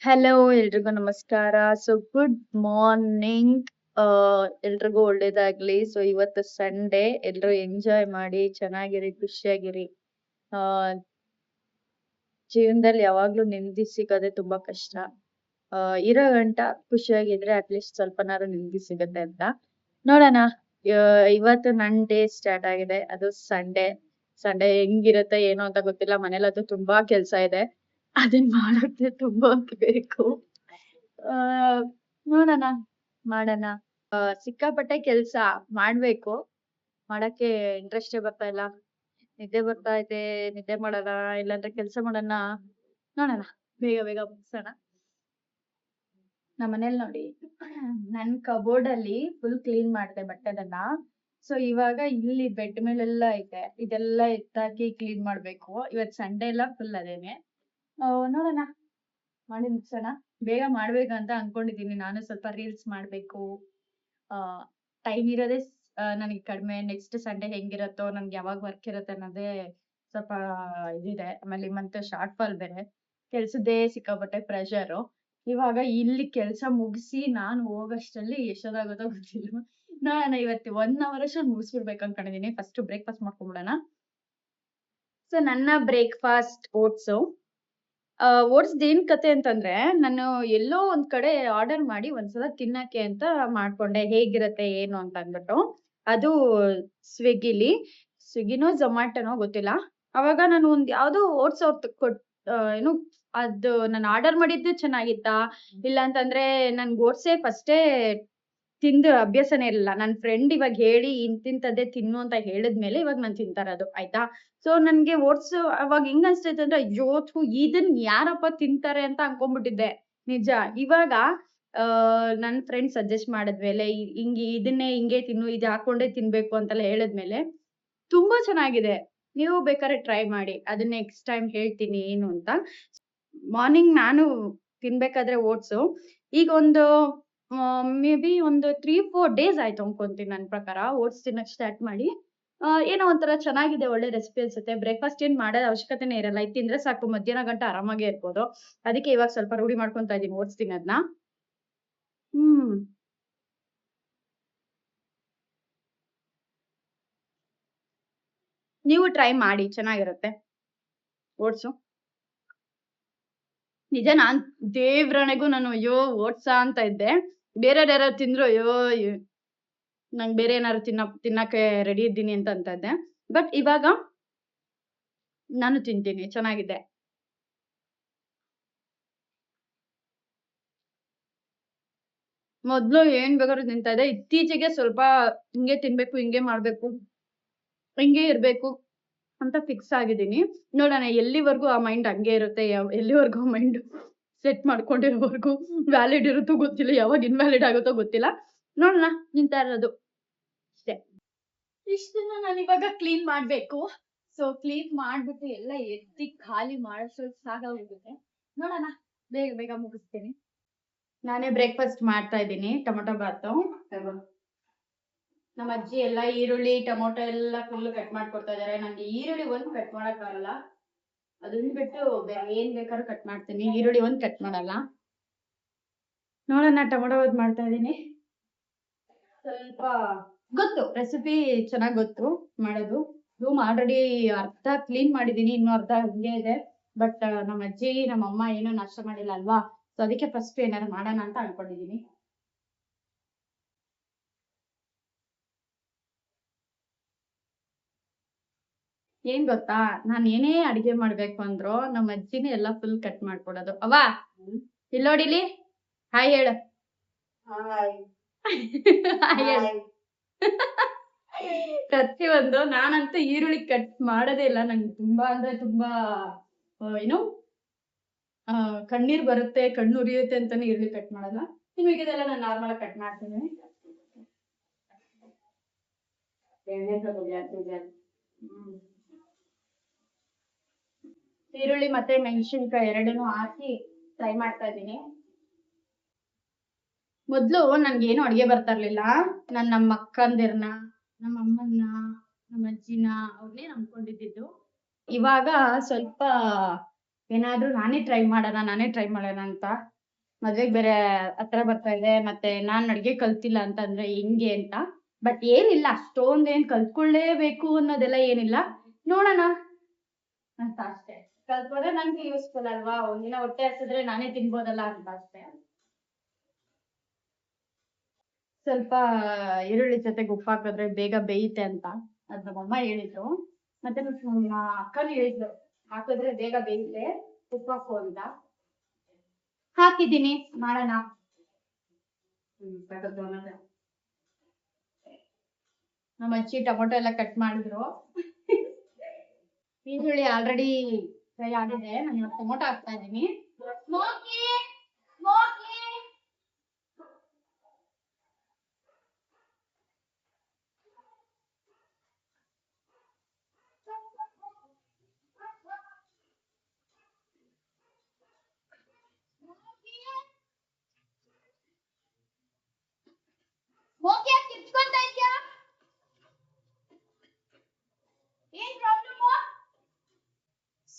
Hello ಎಲ್ರಿಗೂ ನಮಸ್ಕಾರ. So good morning. ಎಲ್ರಿಗೂ ಒಳ್ಳೇದಾಗ್ಲಿ. ಸೊ ಇವತ್ತು ಸಂಡೇ, ಎಲ್ರು ಎಂಜಾಯ್ ಮಾಡಿ ಚೆನ್ನಾಗಿರಿ, ಖುಷಿಯಾಗಿರಿ. ಆ ಜೀವನದಲ್ಲಿ ಯಾವಾಗ್ಲೂ ನೆಮ್ಮದಿ ಸಿಗೋದೇ ತುಂಬಾ ಕಷ್ಟ. ಇರೋ ಗಂಟ ಖುಷಿಯಾಗಿದ್ರೆ ಅಟ್ಲೀಸ್ಟ್ ಸ್ವಲ್ಪನಾರು ನೆಮ್ಮದಿ ಸಿಗತ್ತೆ ಅಂತ ನೋಡೋಣ. ಇವತ್ತು ನನ್ ಡೇ ಸ್ಟಾರ್ಟ್ ಆಗಿದೆ. ಅದು ಸಂಡೇ. ಸಂಡೇ ಹೆಂಗಿರುತ್ತೆ ಏನೋ ಅಂತ ಗೊತ್ತಿಲ್ಲ. ಮನೇಲಂತೂ ತುಂಬಾ ಕೆಲ್ಸ ಇದೆ. ಅದನ್ ಮಾಡೋಕೆ ತುಂಬಾ ಬೇಕು. ಆ ನೋಡೋಣ, ಮಾಡೋಣ. ಸಿಕ್ಕಾಪಟ್ಟೆ ಕೆಲ್ಸ ಮಾಡ್ಬೇಕು. ಮಾಡಕ್ಕೆ ಇಂಟ್ರೆಸ್ಟೇ ಬರ್ತಾ ಇಲ್ಲ. ನಿದ್ದೆ ಬರ್ತಾ ಐತೆ. ನಿದ್ದೆ ಮಾಡೋಣ ಇಲ್ಲಾಂದ್ರೆ ಕೆಲ್ಸ ಮಾಡೋಣ. ನೋಡೋಣ, ಬೇಗ ಬೇಗ ಮುಗ್ಸೋಣ. ನಮ್ಮನೇಲಿ ನೋಡಿ, ನನ್ ಕಬೋರ್ಡ್ ಅಲ್ಲಿ ಫುಲ್ ಕ್ಲೀನ್ ಮಾಡ್ದೆ ಬಟ್ಟೆನೆಲ್ಲ. ಸೊ ಇವಾಗ ಇಲ್ಲಿ ಬೆಡ್ ಮೇಲೆಲ್ಲ ಐತೆ. ಇದೆಲ್ಲ ಎತ್ತಾಕಿ ಕ್ಲೀನ್ ಮಾಡ್ಬೇಕು. ಇವತ್ ಸಂಡೇ ಎಲ್ಲ ಫುಲ್ ಅದೇನೆ. ನೋಡೋಣ, ಮಾಡಿ ಮುಗ್ಸೋಣ. ಬೇಗ ಮಾಡ್ಬೇಕಂತ ಅನ್ಕೊಂಡಿದೀನಿ. ನಾನು ಸ್ವಲ್ಪ ರೀಲ್ಸ್ ಮಾಡ್ಬೇಕು. ಟೈಮ್ ಇರೋದೇ ನನಗೆ ಕಡಿಮೆ. ನೆಕ್ಸ್ಟ್ ಸಂಡೇ ಹೆಂಗಿರತ್ತೋ, ನನ್ಗೆ ಯಾವಾಗ ವರ್ಕ್ ಇರತ್ತೆ ಅನ್ನೋದೇ ಸ್ವಲ್ಪ ಇದಿದೆ. ಆಮೇಲೆ ಈ ಮಂತ್ ಶಾರ್ಟ್ ಫಾಲ್ ಬೇರೆ. ಕೆಲ್ಸದ್ದೇ ಸಿಕ್ಕಾಪಟ್ಟೆ ಪ್ರೆಷರು. ಇವಾಗ ಇಲ್ಲಿ ಕೆಲ್ಸ ಮುಗಿಸಿ ನಾನು ಹೋಗಷ್ಟರಲ್ಲಿ ಎಷ್ಟೊತ್ತಾಗುತ್ತೋ ಗೊತ್ತಿಲ್ಲ. ನೋಡೋಣ, ಇವತ್ತು 1 hour ಅಷ್ಟ್ರಲ್ಲಿ ಮುಗಿಸ್ಬಿಡ್ಬೇಕು ಅನ್ಕೊಂಡಿದೀನಿ. ಫಸ್ಟ್ ಬ್ರೇಕ್ಫಾಸ್ಟ್ ಮಾಡ್ಕೊಂಡ್ಬಿಡೋಣ. ಸೊ ನನ್ನ ಬ್ರೇಕ್ಫಾಸ್ಟ್ ಓಟ್ಸು. ಓಟ್ಸ್‌ದ್ ಏನ್ ಕತೆ ಅಂತಂದ್ರೆ, ನಾನು ಎಲ್ಲೋ ಒಂದ್ ಕಡೆ ಆರ್ಡರ್ ಮಾಡಿ ಒಂದ್ಸಲ ತಿನ್ನಕ್ಕೆ ಅಂತ ಮಾಡ್ಕೊಂಡೆ. ಹೇಗಿರತ್ತೆ ಏನು ಅಂತ ಅಂದ್ಬಿಟ್ಟು. ಅದು ಸ್ವಿಗ್ಗಿನೋ ಝೊಮ್ಯಾಟೊನೋ ಗೊತ್ತಿಲ್ಲ. ಅವಾಗ ನಾನು ಒಂದ್ ಯಾವ್ದೋ ಓಟ್ಸ್ ಅವ್ರ್ದ್ ಏನು ಅದು ನಾನು ಆರ್ಡರ್ ಮಾಡಿದ್ದು ಚೆನ್ನಾಗಿತ್ತಾ? ಇಲ್ಲ ಅಂತಂದ್ರೆ ನನ್ಗ್ ಓಟ್ಸೇ ಫಸ್ಟೇ ತಿಂದು ಅಭ್ಯಾಸನೇ ಇರ್ಲಿಲ್ಲ. ನನ್ ಫ್ರೆಂಡ್ ಇವಾಗ ಹೇಳಿ ಇಂತಿಂತದ್ದೇ ತಿನ್ನು ಅಂತ ಹೇಳಿದ್ಮೇಲೆ ಇವಾಗ ನಾನ್ ತಿಂತಾ ಇರೋದು. ಆಯ್ತಾ? ಸೊ ನನ್ಗೆ ಓಟ್ಸ್ ಅವಾಗ ಹೆಂಗ್ ಅನ್ಸ್ತಿತ್ತು ಅಂದ್ರೆ, ಅಯ್ಯೋ! ಥು ಇದನ್ ಯಾರಪ್ಪ ತಿಂತಾರೆ ಅಂತ ಅನ್ಕೊಂಡ್ಬಿಟ್ಟಿದ್ದೆ. ನಿಜ. ಇವಾಗ ನನ್ ಫ್ರೆಂಡ್ ಸಜೆಸ್ಟ್ ಮಾಡಿದ್ಮೇಲೆ ಇದನ್ನೇ ಹಿಂಗೆ ತಿನ್ನು, ಇದ್ ಹಾಕೊಂಡೇ ತಿನ್ಬೇಕು ಅಂತೆಲ್ಲ ಹೇಳಿದ್ಮೇಲೆ ತುಂಬಾ ಚೆನ್ನಾಗಿದೆ. ನೀವು ಬೇಕಾದ್ರೆ ಟ್ರೈ ಮಾಡಿ. ಅದನ್ನ ನೆಕ್ಸ್ಟ್ ಟೈಮ್ ಹೇಳ್ತೀನಿ ಏನು ಅಂತ. ಮಾರ್ನಿಂಗ್ ನಾನು ತಿನ್ಬೇಕಾದ್ರೆ ಓಟ್ಸು ಈಗ ಒಂದು ಮೇ ಬಿ ಒಂದು 3, 4 ಡೇಸ್ ಆಯ್ತು ಅನ್ಕೊಂತೀನಿ ನನ್ ಪ್ರಕಾರ ಓಟ್ಸ್ ತಿನ್ನಕ್ ಸ್ಟಾರ್ಟ್ ಮಾಡಿ. ಏನೋ ಒಂಥರ ಚೆನ್ನಾಗಿದೆ, ಒಳ್ಳೆ ರೆಸಿಪಿ ಅನ್ಸುತ್ತೆ. ಬ್ರೇಕ್‌ಫಾಸ್ಟ್ ಏನ್ ಮಾಡೋ ಅವಶ್ಯಕತೆನೇ ಇರಲ್ಲ. ಇದ್ ತಿಂದ್ರೆ ಸಾಕು, ಮಧ್ಯಾಹ್ನ ಗಂಟ ಆರಾಮಾಗೆ ಇರ್ಬೋದು. ಅದಕ್ಕೆ ಇವಾಗ ಸ್ವಲ್ಪ ರೂಢಿ ಮಾಡ್ಕೊಂತಾ ಇದೀನಿ ಓಟ್ಸ್ ತಿನ್ನೋದ್ನ. ಹ್ಮ್. ನೀವು ಟ್ರೈ ಮಾಡಿ, ಚೆನ್ನಾಗಿರುತ್ತೆ ಓಟ್ಸು. ನಿಜ, ನಾನ್ ದೇವ್ರಾಣೆಗೂ ನಾನು ಅಯ್ಯೋ! ಓಟ್ಸಾ ಅಂತ ಇದ್ದೆ. ಬೇರೆಯವ್ರ್ ಯಾರಾದ್ರು ತಿಂದ್ರು ಅಯ್ಯೋ! ನಂಗ್ ಬೇರೆ ಏನಾದ್ರು ತಿನ್ನಕ್ಕೆ ರೆಡಿ ಇದ್ದೀನಿ ಅಂತ ಇದ್ದೆ. ಬಟ್ ಇವಾಗ ನಾನು ತಿಂತೀನಿ, ಚೆನ್ನಾಗಿದೆ. ಮೊದ್ಲು ಏನ್ ಬೇಕಾದ್ರೂ ತಿಂತಾ ಇದ್ದೆ. ಇತ್ತೀಚೆಗೆ ಸ್ವಲ್ಪ ಹಿಂಗೆ ತಿನ್ಬೇಕು, ಹಿಂಗೆ ಮಾಡ್ಬೇಕು, ಹಿಂಗೆ ಇರ್ಬೇಕು ಅಂತ ಫಿಕ್ಸ್ ಆಗಿದ್ದೀನಿ. ನೋಡೋಣ ಎಲ್ಲಿವರೆಗೂ ಆ ಮೈಂಡ್ ಹಂಗೆ ಇರುತ್ತೆ. ಎಲ್ಲಿವರೆಗೂ ಮೈಂಡ್ ಸೆಟ್ ಮಾಡ್ಕೊಂಡಿರೋವರೆಗೂ ವ್ಯಾಲಿಡ್ ಇರುತ್ತೋ ಗೊತ್ತಿಲ್ಲ. ಯಾವಾಗ ಇನ್‌ವ್ಯಾಲಿಡ್ ಆಗುತ್ತೋ ಗೊತ್ತಿಲ್ಲ. ನೋಡೋಣ, ತಿಂತಾ ಇರೋದು ಅಷ್ಟೇ. ಇಷ್ಟನ್ನ ನಾನಿವಾಗ ಕ್ಲೀನ್ ಮಾಡ್ಬೇಕು. ಸೊ ಕ್ಲೀನ್ ಮಾಡ್ಬಿಟ್ಟು ಎಲ್ಲ ಎತ್ತಿ ಖಾಲಿ ಮಾಡೋಷ್ಟ್ರಲ್ಲಿ ಸಾಕಾಗೋಗುತ್ತೆ. ನೋಡೋಣ, ಬೇಗ ಬೇಗ ಮುಗಿಸ್ತೀನಿ. ನಾನೇ ಬ್ರೇಕ್‌ಫಾಸ್ಟ್ ಮಾಡ್ತಾ ಇದ್ದೀನಿ. ಟೊಮೊಟೊ ಬಾತು. ನಮ್ಮ ಅಜ್ಜಿ ಎಲ್ಲ ಈರುಳ್ಳಿ, ಟೊಮೊಟೊ ಎಲ್ಲ ಫುಲ್ ಕಟ್ ಮಾಡ್ಕೊಡ್ತಾ ಇದಾರೆ. ನಂಗೆ ಈರುಳ್ಳಿ ಒಂದ್ ಕಟ್ ಮಾಡಕ್ ಬರಲ್ಲ. ಅದನ್ನ ಬಿಟ್ಟು ಬೇರೆ ಏನ್ ಬೇಕಾದ್ರೂ ಕಟ್ ಮಾಡ್ತೀನಿ. ಈರುಳ್ಳಿ ಒಂದ್ ಕಟ್ ಮಾಡಲ್ಲ. ನೋಡೋಣ, ಟೊಮೊಟೊ ಬಾತ್ ಮಾಡ್ತಾ ಇದೀನಿ. ಸ್ವಲ್ಪ ಗೊತ್ತು, ರೆಸಿಪಿ ಚೆನ್ನಾಗ್ ಗೊತ್ತು ಮಾಡೋದು. ರೂಮ್ ಆಲ್ರೆಡಿ ಅರ್ಧ ಕ್ಲೀನ್ ಮಾಡಿದೀನಿ, ಇನ್ನು ಅರ್ಧ ಹಂಗೆ ಇದೆ. ಬಟ್ ನಮ್ಮ ಅಜ್ಜಿ, ನಮ್ಮ ಅಮ್ಮ ಏನೂ ನಾಷ್ಟ ಮಾಡಿಲ್ಲ ಅಲ್ವಾ? ಸೊ ಅದಕ್ಕೆ ಫಸ್ಟ್ ಏನಾದ್ರು ಮಾಡೋಣ ಅಂತ ಅನ್ಕೊಂಡಿದೀನಿ. ಏನ್ ಗೊತ್ತಾ, ನಾನ್ ಏನೇ ಅಡಿಗೆ ಮಾಡ್ಬೇಕು ಅಂದ್ರು ನಮ್ಮ ಅಜ್ಜಿನೇ ಎಲ್ಲ ಫುಲ್ ಕಟ್ ಮಾಡ್ಕೊಡೋದು. ಅವ್ವ ಇಲ್ಲೋಡಿಲಿ, ಹಾಯ್ ಹೇಳು. ಹಾಯ್ ಹೇಳು. ಪ್ರತಿಯೊಂದು ನಾನಂತೂ ಈರುಳ್ಳಿ ಕಟ್ ಮಾಡೋದೇ ಇಲ್ಲ. ನಂಗೆ ತುಂಬಾ ಅಂದ್ರೆ ತುಂಬಾ ಏನು ಕಣ್ಣೀರ್ ಬರುತ್ತೆ, ಕಣ್ಣು ಉರಿಯುತ್ತೆ ಅಂತಾನೆ ಈರುಳ್ಳಿ ಕಟ್ ಮಾಡಲ್ಲ. ಇನ್ನು ಮಿಕ್ಕಿದೆಲ್ಲ ನಾನು ನಾರ್ಮಲ್ ಆಗಿ ಕಟ್ ಮಾಡ್ತೀನಿ. ಹ್ಮ್. ಈರುಳ್ಳಿ ಮತ್ತೆ ಮೆಣಸಿನ್ಕಾಯಿ ಎರಡನ್ನೂ ಹಾಕಿ ಫ್ರೈ ಮಾಡ್ತಾ ಇದ್ದೀನಿ. ಮೊದ್ಲು ನನ್ಗೇನು ಅಡ್ಗೆ ಬರ್ತಾ ಇರ್ಲಿಲ್ಲ. ನಾನ್ ನಮ್ಮ ಅಕ್ಕಂದಿರ್ನ, ನಮ್ಮ ಅಮ್ಮನ್ನ, ನಮ್ಮ ಅಜ್ಜಿನ ಅವ್ರನ್ನೇ ನಂಬ್ಕೊಂಡಿದ್ದಿದ್ದು. ಇವಾಗ ಸ್ವಲ್ಪ ಏನಾದ್ರೂ ನಾನೇ ಟ್ರೈ ಮಾಡೋಣ ಅಂತ. ಮದ್ವೆಗ್ ಬೇರೆ ಹತ್ರ ಬರ್ತಾ ಇದೆ, ಮತ್ತೆ ನಾನ್ ಅಡ್ಗೆ ಕಲ್ತಿಲ್ಲ ಅಂತಂದ್ರೆ ಹೆಂಗೆ ಅಂತ. ಬಟ್ ಏನಿಲ್ಲ, ಅಷ್ಟೊಂದೇನ್ ಕಲ್ತ್ಕೊಳ್ಳೇಬೇಕು ಅನ್ನೋದೆಲ್ಲ ಏನಿಲ್ಲ, ನೋಡೋಣ ಅಂತ ಅಷ್ಟೇ. ಕಲ್ತ್ಕೊಂಡ್ರೆ ನನ್ಗೆ ಯೂಸ್ಫುಲ್ ಅಲ್ವಾ, ಒಂದಿನ ಹೊಟ್ಟೆ ಹಸಿದ್ರೆ ನಾನೇ ತಿನ್ಬೋದಲ್ಲ ಅಂತ ಅಷ್ಟೇ. ಸ್ವಲ್ಪ ಈರುಳ್ಳಿ ಜೊತೆಗೆ ಉಪ್ಪು ಹಾಕಿದ್ರೆ ಬೇಗ ಬೇಯುತ್ತೆ ಅಂತ ಅದ್ ನಮ್ಮಮ್ಮ ಹೇಳಿದ್ರು. ಮತ್ತೆ ನಮ್ಮ ಅಕ್ಕನೂ ಹೇಳಿದ್ರು, ಹಾಕಿದ್ರೆ ಬೇಗ ಬೇಯುತ್ತೆ, ಉಪ್ಪು ಹಾಕು ಅಂತ. ಹಾಕಿದ್ದೀನಿ, ಮಾಡೋಣ. ನಮ್ಮ ಅಜ್ಜಿ ಟೊಮೊಟೊ ಎಲ್ಲ ಕಟ್ ಮಾಡಿದ್ರು. ಈರುಳ್ಳಿ ಆಲ್ರೆಡಿ ಫ್ರೈ ಆಗಿದೆ, ನಾನು ಟೊಮೊಟೊ ಹಾಕ್ತಾ ಇದ್ದೀನಿ.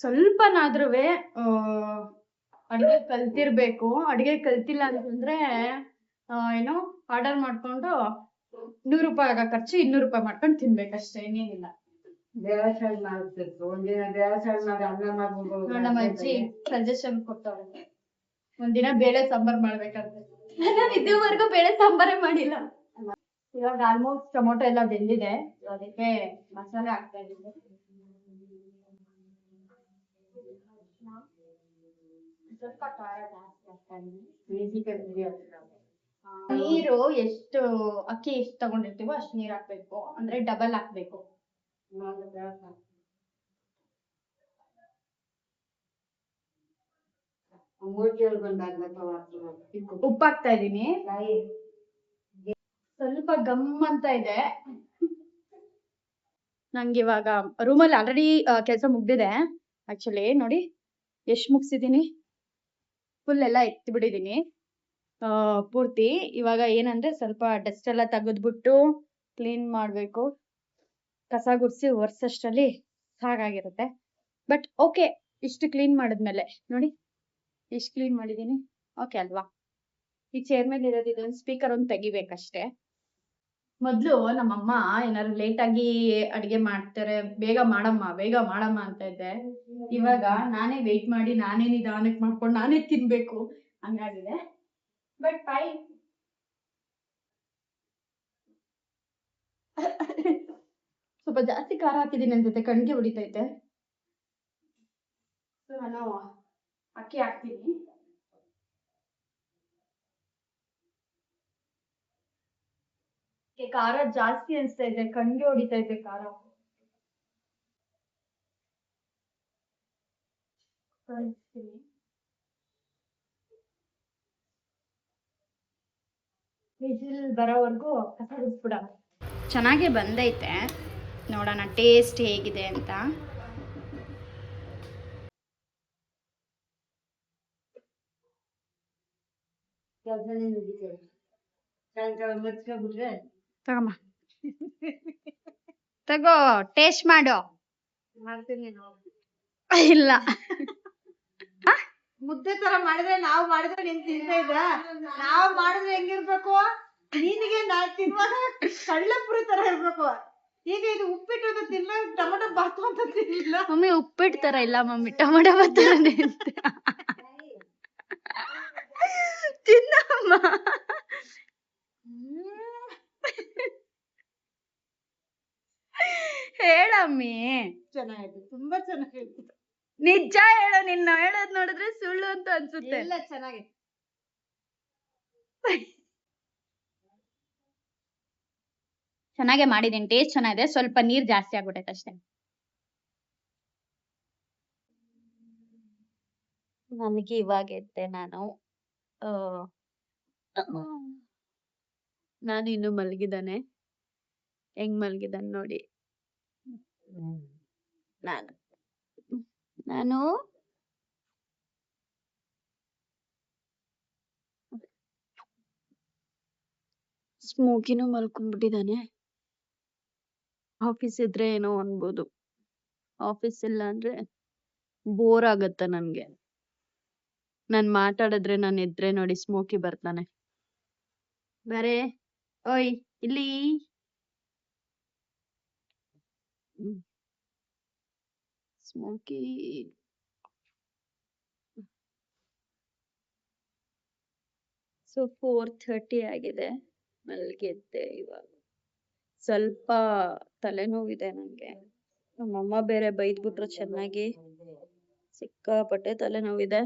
ಸ್ವಲ್ಪನಾದ್ರುವೆ ಅಡಿಗೆ ಕಲ್ತಿರ್ಬೇಕು. ಅಡಿಗೆ ಕಲ್ತಿಲ್ಲ ಅಂತಂದ್ರೆ ಏನೋ ಆರ್ಡರ್ ಮಾಡ್ಕೊಂಡು 100 ರೂಪಾಯಿ ಆಗ ಖರ್ಚು 200 ರೂಪಾಯಿ ಮಾಡ್ಕೊಂಡು ತಿನ್ಬೇಕಷ್ಟೇ, ಇನ್ನೇನಿಲ್ಲ. ನಮ್ಮ ಅಜ್ಜಿ ಸಜೆಷನ್ ಕೊಟ್ಟವ್ರೆ, ಒಂದಿನ ಬೇಳೆ ಸಾಂಬಾರ್ ಮಾಡ್ಬೇಕಂತ. ನಾನು ಇದುವರೆಗೂ ಬೇಳೆ ಸಾಂಬಾರೇ ಮಾಡಿಲ್ಲ. ಇವಾಗ ಆಲ್ಮೋಸ್ಟ್ ಟೊಮೊಟೊ ಎಲ್ಲ ಬೆಂದಿದೆ, ಅದಕ್ಕೆ ಮಸಾಲೆ ಹಾಕ್ತಾ ಇದ್ದೀನಿ. ಸ್ವಲ್ಪ ಖಾರ ಜಾಸ್ತಿ ಹಾಕ್ತಾ ಇದ್ದೀನಿ. ನೀರು ಎಷ್ಟು ಅಕ್ಕಿ ಎಷ್ಟು ತಗೊಂಡಿರ್ತೀವೋ ಅಷ್ಟು ನೀರ್ ಹಾಕ್ಬೇಕು, ಅಂದ್ರೆ ಡಬಲ್ ಹಾಕ್ಬೇಕು. ಉಪ್ಪು ಹಾಕ್ತಾ ಇದೀನಿ. ಸ್ವಲ್ಪ ಗಮ್ ಅಂತ ಇದೆ. ನಂಗೆ ಇವಾಗ ರೂಮಲ್ಲಿ ಆಲ್ರೆಡಿ ಕೆಲಸ ಮುಗ್ದಿದೆ. ಆಕ್ಚುಲಿ ನೋಡಿ ಎಷ್ಟು ಮುಗಿಸಿದೀನಿ, ಫುಲ್ ಎಲ್ಲ ಎತ್ತಿ ಬಿಟ್ಟಿದೀನಿ ಪೂರ್ತಿ. ಇವಾಗ ಏನಂದ್ರೆ ಸ್ವಲ್ಪ ಡಸ್ಟ್ ಎಲ್ಲ ತೆಗೆದ್ಬಿಟ್ಟು ಕ್ಲೀನ್ ಮಾಡ್ಬೇಕು. ಕಸ ಗುಡಿಸಿ ಒರ್ಸಷ್ಟರಲ್ಲಿ ಸಾಕಾಗಿರುತ್ತೆ. ಬಟ್ ಓಕೆ, ಇಷ್ಟು ಕ್ಲೀನ್ ಮಾಡಿದ್ಮೇಲೆ ನೋಡಿ ಇಷ್ಟು ಕ್ಲೀನ್ ಮಾಡಿದೀನಿ, ಓಕೆ ಅಲ್ವಾ. ಈ ಚೇರ್ ಮೇಲೆ ಇರೋದು ಇದೊಂದು ಸ್ಪೀಕರ್ ಒಂದು ತೆಗಿಬೇಕಷ್ಟೇ. ಮೊದ್ಲು ನಮ್ಮಮ್ಮ ಏನಾದ್ರು ಲೇಟ್ ಆಗಿ ಅಡಿಗೆ ಮಾಡ್ತಾರೆ, ಬೇಗ ಮಾಡಮ್ಮ ಅಂತ ಇದ್ದೆ. ಇವಾಗ ನಾನೇ ವೇಟ್ ಮಾಡಿ, ನಾನೇ ನಿಧಾನಕ್ಕೆ ಮಾಡ್ಕೊಂಡು ನಾನೇ ತಿನ್ಬೇಕು ಹಂಗಾಗಿದೆ. But fine. ಸ್ವಲ್ಪ ಜಾಸ್ತಿ ಖಾರ ಹಾಕಿದೀನಿ ಅನ್ಸುತ್ತೆ, ಕಣ್ಣಿಗೆ ಹೊಡಿತೈತೆ. ಸೊ ನಾನು ಅಕ್ಕಿ ಹಾಕ್ತೀನಿ. ಖಾರ ಜಾಸ್ತಿ ಅನ್ಸ್ತಾ ಇದೆ, ಕಣ್ಣಿಗೆ ಹೊಡಿತೈತೆ ಖಾರ. ವಿಜಿಲ್ ಬರೋವರೆಗೂ ಕಸ ಗುಡಿಸ್ಬಿಡೋಣ. ಚೆನ್ನಾಗಿ ಬಂದೈತೆ, ನೋಡೋಣ ಟೇಸ್ಟ್ ಹೇಗಿದೆ ಅಂತ. ತಗಮ್ಮ, ತಗೋ ಟೇಸ್ಟ್ ಮಾಡು. ಇಲ್ಲ ಮುದ್ದೆ ತರ ಮಾಡಿದ್ರೆ ನಾವು ಮಾಡಿದ್ರೆ ನೀನ್ ತಿಂತಾ ಇದ್ದ, ನಾವು ಮಾಡಿದ್ರೆ ಹೆಂಗಿರ್ಬೇಕು, ನಿನಗೆ ನಾ ತಿನ್ನುವಾಗ ಕಳ್ಳಪುರಿ ತರ ಇರ್ಬೇಕು. ಈಗ ಇದು ಉಪ್ಪಿಟ್ಟು ತಿನ್ನ, ಟೊಮೊಟೊ ಬಾತು ಅಂತ ತಿನ್ನಿಲ್ಲ ಮಮ್ಮಿ. ಉಪ್ಪಿಟ್ಟು ತರ ಇಲ್ಲ ಮಮ್ಮಿ, ಟೊಮೊಟೊ ಬಾತ್ ತರನೇ ತಿನ್ನಮ್ಮ. ಹೇಳಮ್ಮಿ. ಚೆನ್ನಾಗಿತ್ತು, ತುಂಬಾ ಚೆನ್ನಾಗಿತ್ತು. ನಿಜ ಹೇಳು, ನಿನ್ನ ಹೇಳೋದ್ ನೋಡಿದ್ರೆ ಸುಳ್ಳು ಅಂತ ಅನ್ಸುತ್ತೆ. ಎಲ್ಲ ಚೆನ್ನಾಗಿತ್ತು. ಚೆನ್ನಾಗೆ ಮಾಡಿದೀನಿ, ಟೇಸ್ಟ್ ಚೆನ್ನಾಗಿದೆ. ಸ್ವಲ್ಪ ನೀರ್ ಜಾಸ್ತಿ ಆಗ್ಬಿಟ್ಟೈತೆ ಅಷ್ಟೇ. ನನಗೆ ಇವಾಗ ಎದ್ದೆ ನಾನು ಇನ್ನು ಮಲಗಿದ್ದಾನೆ. ಹೆಂಗ್ ಮಲಗಿದ್ದಾನೆ ನೋಡಿ. ನಾನು ಸ್ಮೋಕಿನೂ ಮಲ್ಕೊಂಡ್ಬಿಟ್ಟಿದ್ದಾನೆ. ಆಫೀಸ್ ಇದ್ರೆ ಏನೋ ಅನ್ಬೋದು, ಆಫೀಸ್ ಇಲ್ಲ ಅಂದ್ರೆ ಬೋರ್ ಆಗತ್ತೆ ನನ್ಗೆ. ನಾನ್ ಮಾತಾಡಿದ್ರೆ ನಾನ್ ಎದ್ರೆ ನೋಡಿ ಸ್ಮೋಕಿ ಬರ್ತಾನೆ. ಬರೇ ಓಯ್ ಇಲ್ಲಿ. ಸ್ಮೋಕಿ. ಸೊ 4:30 ಆಗಿದೆ. ಮಲ್ಗೆದ್ದೆ ಇವಾಗ. ಸ್ವಲ್ಪ ತಲೆನೋವಿದೆ ನಂಗೆ. ನಮ್ಮಮ್ಮ ಬೇರೆ ಬೈದ್ಬಿಟ್ರು ಚೆನ್ನಾಗಿ. ಸಿಕ್ಕಾಪಟ್ಟೆ ತಲೆನೋವಿದೆ.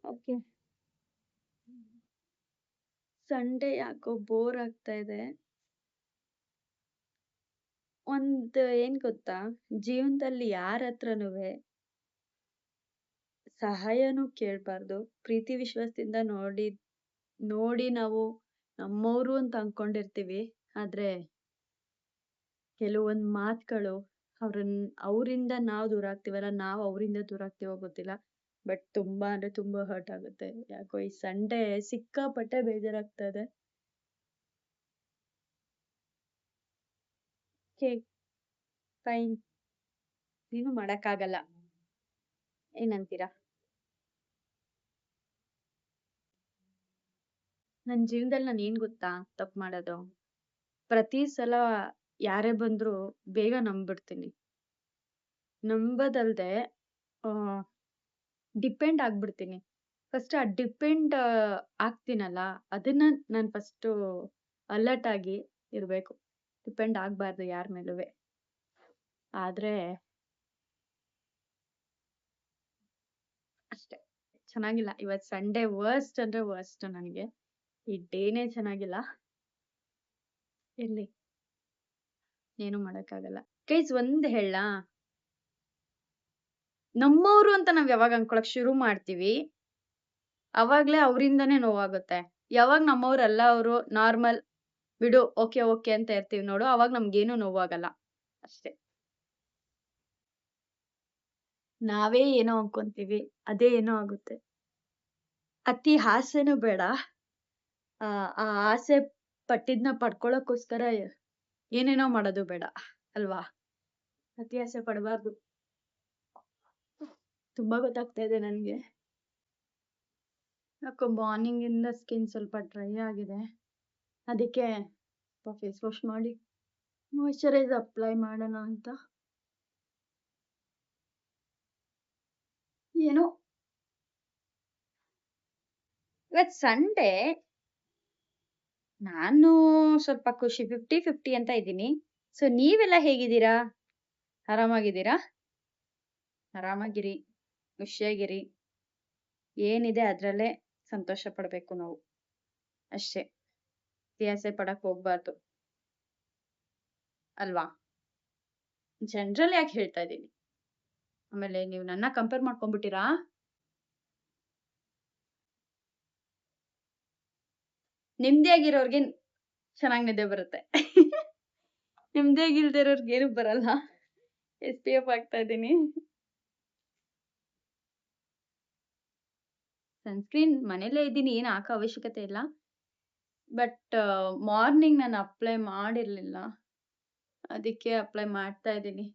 ಓಕೆ. ಸಂಡೇ ಯಾಕೋ ಬೋರ್ ಆಗ್ತಾ ಇದೆ. ಏನ್ ಗೊತ್ತಾ, ಜೀವನದಲ್ಲಿ ಯಾರ ಹತ್ರನುವೆ ಸಹಾಯನೂ ಕೇಳ್ಬಾರ್ದು. ಪ್ರೀತಿ ವಿಶ್ವಾಸದಿಂದ ನೋಡಿ ನಾವು ನಮ್ಮವ್ರು ಅಂತ ಅನ್ಕೊಂಡಿರ್ತೀವಿ. ಆದ್ರೆ ಕೆಲವೊಂದ್ ಮಾತುಗಳು ಅವರಿಂದ ನಾವು ದೂರ ಆಗ್ತೀವಲ್ಲ, ನಾವು ಅವರಿಂದ ದೂರ ಆಗ್ತೀವೋ ಗೊತ್ತಿಲ್ಲ. ಬಟ್ ತುಂಬಾ ಅಂದ್ರೆ ತುಂಬಾ ಹರ್ಟ್ ಆಗುತ್ತೆ. ಯಾಕೋ ಈ ಸಂಡೇ ಸಿಕ್ಕಾಪಟ್ಟೆ ಬೇಜಾರಾಗ್ತಾ ಇದೆ. ಫೈನ್, ಏನು ಮಾಡಕ್ಕಾಗಲ್ಲ. ಏನಂತೀರಾ? ನನ್ ಜೀವನದಲ್ಲಿ ನಾನು ಏನ್ ಗೊತ್ತಾ ತಪ್ಪು ಮಾಡೋದು? ಪ್ರತಿ ಸಲ ಯಾರೇ ಬಂದ್ರು ಬೇಗ ನಂಬ್ಬಿಡ್ತೀನಿ. ನಂಬದಲ್ದೆ ಡಿಪೆಂಡ್ ಆಗ್ಬಿಡ್ತೀನಿ. ಫಸ್ಟ್ ಆ ಡಿಪೆಂಡ್ ಆಗ್ತೀನಲ್ಲ, ಅದನ್ನ ನಾನು ಫಸ್ಟ್ ಅಲರ್ಟ್ ಆಗಿ ಇರ್ಬೇಕು. ಡಿಪೆಂಡ್ ಆಗ್ಬಾರ್ದು ಯಾರ ಮೇಲುವೆ. ಆದ್ರೆ ಅಷ್ಟೇ, ಚೆನ್ನಾಗಿಲ್ಲ. ಇವತ್ ಸಂಡೇ ವರ್ಸ್ಟ್ ಅಂದ್ರೆ ವರ್ಸ್ಟ್ ನನಗೆ. ಈ ಡೇನೇ ಚೆನ್ನಾಗಿಲ್ಲ. ಇರ್ಲಿ, ಏನು ಮಾಡಕ್ಕಾಗಲ್ಲ. ಗೈಸ್, ಒಂದ್ ಹೇಳಾ, ನಮ್ಮವ್ರು ಅಂತ ನಾವ್ ಯಾವಾಗ ಅನ್ಕೊಳಕ್ ಶುರು ಮಾಡ್ತೀವಿ, ಅವಾಗ್ಲೇ ಅವರಿಂದಾನೇ ನೋವಾಗುತ್ತೆ. ಯಾವಾಗ ನಮ್ಮವ್ರಲ್ಲ ಅವರು ನಾರ್ಮಲ್ ಬಿಡು ಓಕೆ ಓಕೆ ಅಂತ ಇರ್ತೀವಿ ನೋಡು, ಅವಾಗ ನಮ್ಗೇನು ನೋವಾಗಲ್ಲ. ಅಷ್ಟೇ. ನಾವೇ ಏನೋ ಅನ್ಕೊಂತೀವಿ, ಅದೇ ಏನೋ ಆಗುತ್ತೆ. ಅತಿ ಆಸೆನೂ ಬೇಡ. ಆ ಆಸೆ ಪಟ್ಟಿದ್ನ ಪಡ್ಕೊಳಕ್ಕೋಸ್ಕರ ಏನೇನೋ ಮಾಡೋದು ಬೇಡ ಅಲ್ವಾ? ಅತಿ ಆಸೆ ಪಡಬಾರ್ದು. ತುಂಬಾ ಗೊತ್ತಾಗ್ತಾ ಇದೆ ನನ್ಗೆ. ಯಾಕೋ ಮಾರ್ನಿಂಗ್ ಇಂದ ಸ್ಕಿನ್ ಸ್ವಲ್ಪ ಡ್ರೈ ಆಗಿದೆ. ಅದಕ್ಕೆ ಫೇಸ್ ವಾಶ್ ಮಾಡಿ ಮಾಯಿಶ್ಚರೈಸರ್ ಅಪ್ಲೈ ಮಾಡೋಣ ಅಂತ. ಏನೋ ಇವತ್ ಸಂಡೇ ನಾನು ಸ್ವಲ್ಪ ಖುಷಿ 50-50 ಅಂತ ಇದ್ದೀನಿ. ಸೊ ನೀವೆಲ್ಲ ಹೇಗಿದ್ದೀರಾ? ಆರಾಮಾಗಿದ್ದೀರಾ? ಆರಾಮಾಗಿರಿ, ಖುಷಿಯಾಗಿರಿ. ಏನಿದೆ ಅದ್ರಲ್ಲೇ ಸಂತೋಷ ಪಡ್ಬೇಕು ನಾವು ಅಷ್ಟೇ. ಆಸೆ ಪಡಕ್ ಹೋಗ್ಬಾರ್ದು ಅಲ್ವಾ? ಜನರಲ್ ಯಾಕೆ ಹೇಳ್ತಾ ಇದ್ದೀನಿ. ಆಮೇಲೆ ನೀವು ನನ್ನ ಕಂಪೇರ್ ಮಾಡ್ಕೊಂಡ್ಬಿಟ್ಟಿರಾ? ನೆಮ್ಮದಿಯಾಗಿರೋರ್ಗೆ ಚೆನ್ನಾಗಿ ನಿದ್ದೆ ಬರುತ್ತೆ. ನೆಮ್ಮದಿಯಾಗಿಲ್ದೇ ಇರೋರ್ಗೆ ಏನು ಬರಲ್ಲ. SPF ಆಗ್ತಾ ಇದ್ದೀನಿ. ಸನ್ಸ್ಕ್ರೀನ್ ಮನೇಲೇ ಇದ್ದೀನಿ, ಏನು ಹಾಕೋ ಅವಶ್ಯಕತೆ ಇಲ್ಲ. ಬಟ್ ಮಾರ್ನಿಂಗ್ ನಾನು ಅಪ್ಲೈ ಮಾಡಿರ್ಲಿಲ್ಲ, ಅದಕ್ಕೆ ಅಪ್ಲೈ ಮಾಡ್ತಾ ಇದ್ದೀನಿ.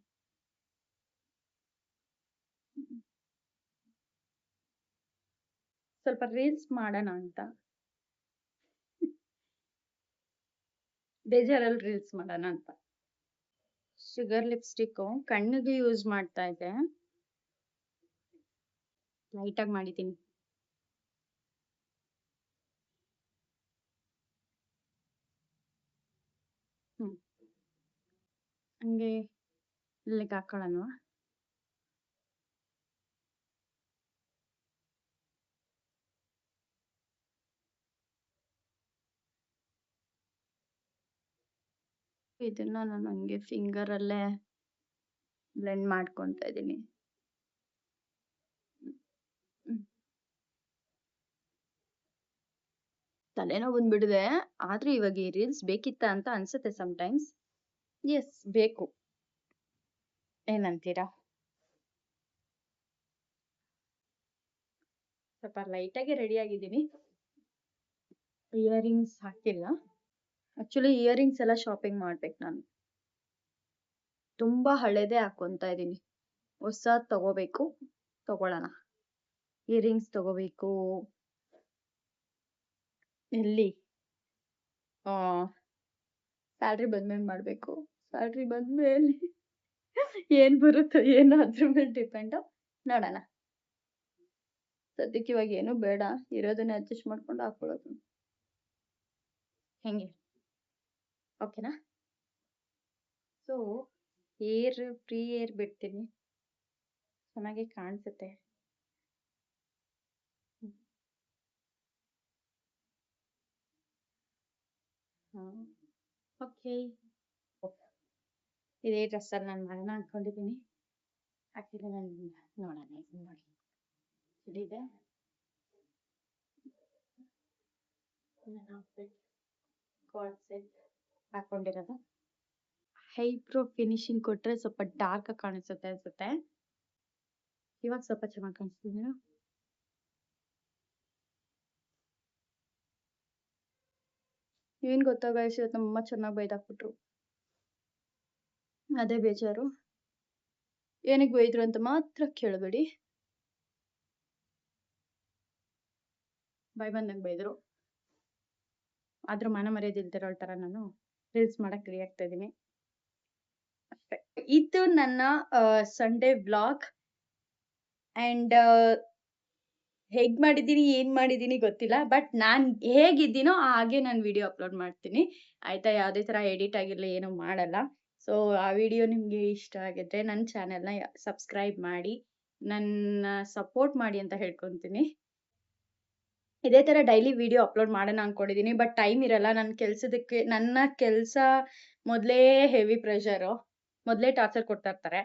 ಸ್ವಲ್ಪ ರೀಲ್ಸ್ ಮಾಡೋಣ ಅಂತ. ಬೇಜಾರಲ್ಲಿ ರೀಲ್ಸ್ ಮಾಡೋಣ ಅಂತ. ಶುಗರ್ ಲಿಪ್ಸ್ಟಿಕ್ ಕಣ್ಣಿಗೆ ಯೂಸ್ ಮಾಡ್ತಾ ಇದ್ದೆ, ಲೈಟ್ ಆಗಿ ಮಾಡಿದ್ದೀನಿ. ಹಂಗೆ ಇಲ್ಲಿಗೆ ಹಾಕೊಳ್ಳೋಣ. ಇದನ್ನ ನಾನು ಹಂಗೆ ಫಿಂಗರ್ ಅಲ್ಲೇ ಬ್ಲೆಂಡ್ ಮಾಡ್ಕೊಂತ ಇದ್ದೀನಿ. ತಲೆನೋವು ಬಂದ್ಬಿಡಿದೆ. ಆದ್ರೆ ಇವಾಗ ಈ ರೀಲ್ಸ್ ಬೇಕಿತ್ತ ಅಂತ ಅನ್ಸುತ್ತೆ ಸಮ್ಟೈಮ್ಸ್. ಎಸ್, ಬೇಕು. ಏನಂತೀರಾ? ಸ್ವಲ್ಪ ಲೈಟ್ ಆಗಿ ರೆಡಿ ಆಗಿದ್ದೀನಿ. ಇಯರಿಂಗ್ಸ್ ಹಾಕಿಲ್ಲ. ಆಕ್ಚುಲಿ ಇಯರಿಂಗ್ಸ್ ಎಲ್ಲ ಶಾಪಿಂಗ್ ಮಾಡ್ಬೇಕು ನಾನು. ತುಂಬಾ ಹಳೇದೇ ಹಾಕೊಂತ ಇದ್ದೀನಿ. ಹೊಸದ್ ತಗೋಬೇಕು, ತಗೊಳ್ಳೋಣ. ಇಯರಿಂಗ್ಸ್ ತಗೋಬೇಕು. ಎಲ್ಲಿ ಸ್ಯಾಲ್ರಿ ಬಂದ್ಮೇಲೆ ಮಾಡ್ಬೇಕು. ಸ್ಯಾಲ್ರಿ ಬಂದ್ಮೇಲೆ ಏನ್ ಬರುತ್ತೋ ಏನೋ ಅದ್ರ ಮೇಲೆ ಡಿಪೆಂಡು. ನೋಡೋಣ. ಸದ್ಯಕ್ಕೆ ಇವಾಗ ಏನು ಬೇಡ, ಇರೋದನ್ನ ಅಡ್ಜಸ್ಟ್ ಮಾಡ್ಕೊಂಡು ಹಾಕೊಳ್ಳೋದು. ಹೆಂಗೆ? ಓಕೆನಾ? ಸೊ ಫ್ರೀ ಏರ್ ಬಿಡ್ತೀನಿ, ಚೆನ್ನಾಗಿ ಕಾಣಿಸುತ್ತೆ. ಓಕೆ, ಇದೇ ಡ್ರೆಸ್ಸಲ್ಲಿ ನಾನು ಮಾಡೋಣ ಅನ್ಕೊಂಡಿದ್ದೀನಿ. ಆಕ್ಚುಲಿ ನಾನು ನೋಡೋಣ ಇದನ್ನ ಮಾಡಿ ಇದಿದೆ ಹಾಕೊಂಡಿರೋದು. ಐಬ್ರೋ ಫಿನಿಶಿಂಗ್ ಕೊಟ್ರೆ ಸ್ವಲ್ಪ ಡಾರ್ಕ್ ಕಾಣಿಸುತ್ತೆ ಅನ್ಸುತ್ತೆ. ಇವಾಗ ಸ್ವಲ್ಪ ಚೆನ್ನಾಗಿ ಕಾಣಿಸ್ತಿದ್ದೀನ. ಏನ್ ಗೊತ್ತಾ ಗೈಸ್, ಇವತ್ತು ನಮ್ಮಮ್ಮ ಚೆನ್ನಾಗಿ ಬೈದಾಕ್ಬಿಟ್ರು. ಅದೇ ಬೇಜಾರು. ಏನಕ್ಕೆ ಬೈದ್ರು ಅಂತ ಮಾತ್ರ ಕೇಳಬೇಡಿ. ಬಂದಂಗೆ ಬೈದ್ರು. ಆದ್ರೂ ಮಾನ ಮರ್ಯಾದೆ ಇಲ್ದಿರೋ ತರ ನಾನು ರೀಲ್ಸ್ ಮಾಡಕ್ ರೆಡಿ ಆಗ್ತಾ ಇದೀನಿ ಅಷ್ಟೇ. ಇದು ನನ್ನ ಸಂಡೇ ವ್ಲಾಗ್. ಅಂಡ್ ಹೇಗ್ ಮಾಡಿದೀನಿ ಏನ್ ಮಾಡಿದೀನಿ ಗೊತ್ತಿಲ್ಲ, ಬಟ್ ನಾನ್ ಹೇಗಿದ್ದೀನೋ ಹಾಗೆ ನಾನು ವಿಡಿಯೋ ಅಪ್ಲೋಡ್ ಮಾಡ್ತೀನಿ ಆಯ್ತಾ. ಯಾವುದೇ ತರ ಎಡಿಟ್ ಆಗಿರ್ಲಿ ಏನು ಮಾಡಲ್ಲ. ಸೊ ಆ ವಿಡಿಯೋ ನಿಮ್ಗೆ ಇಷ್ಟ ಆಗಿದ್ರೆ ನನ್ನ ಚಾನೆಲ್ನ ಸಬ್ಸ್ಕ್ರೈಬ್ ಮಾಡಿ, ನನ್ನ ಸಪೋರ್ಟ್ ಮಾಡಿ ಅಂತ ಹೇಳ್ಕೊಂತೀನಿ. ಇದೇ ತರ ಡೈಲಿ ವಿಡಿಯೋ ಅಪ್ಲೋಡ್ ಮಾಡೋಣ ಅನ್ಕೊಂಡಿದೀನಿ, ಬಟ್ ಟೈಮ್ ಇರಲ್ಲ. ನನ್ನ ಕೆಲಸ ಮೊದಲೇ ಹೆವಿ ಪ್ರೆಷರು, ಮೊದಲೇ ಟಾರ್ಚರ್ ಕೊಡ್ತಾ ಇರ್ತಾರೆ.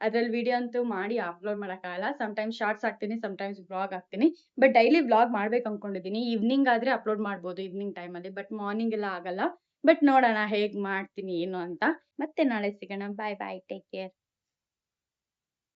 ಅದ್ರಲ್ಲಿ ವಿಡಿಯೋ ಅಂತೂ ಮಾಡಿ ಅಪ್ಲೋಡ್ ಮಾಡೋಕ್ಕಾಗಲ್ಲ. ಸಮ್ಟೈಮ್ಸ್ ಶಾರ್ಟ್ಸ್ ಹಾಕ್ತೀನಿ, ಸಮ್ಟೈಮ್ಸ್ ವ್ಲಾಗ್ ಹಾಕ್ತೀನಿ. ಬಟ್ ಡೈಲಿ ವ್ಲಾಗ್ ಮಾಡ್ಬೇಕು ಅನ್ಕೊಂಡಿದೀನಿ. ಈವ್ನಿಂಗ್ ಆದ್ರೆ ಅಪ್ಲೋಡ್ ಮಾಡ್ಬೋದು, ಈವ್ನಿಂಗ್ ಟೈಮಲ್ಲಿ. ಬಟ್ ಮಾರ್ನಿಂಗ್ ಎಲ್ಲ ಆಗಲ್ಲ. ಬಟ್ ನೋಡೋಣ ಹೇಗ್ ಮಾಡ್ತೀನಿ ಏನು ಅಂತ. ಮತ್ತೆ ನಾಳೆ ಸಿಗೋಣ. ಬಾಯ್ ಬಾಯ್, ಟೇಕ್ ಕೇರ್.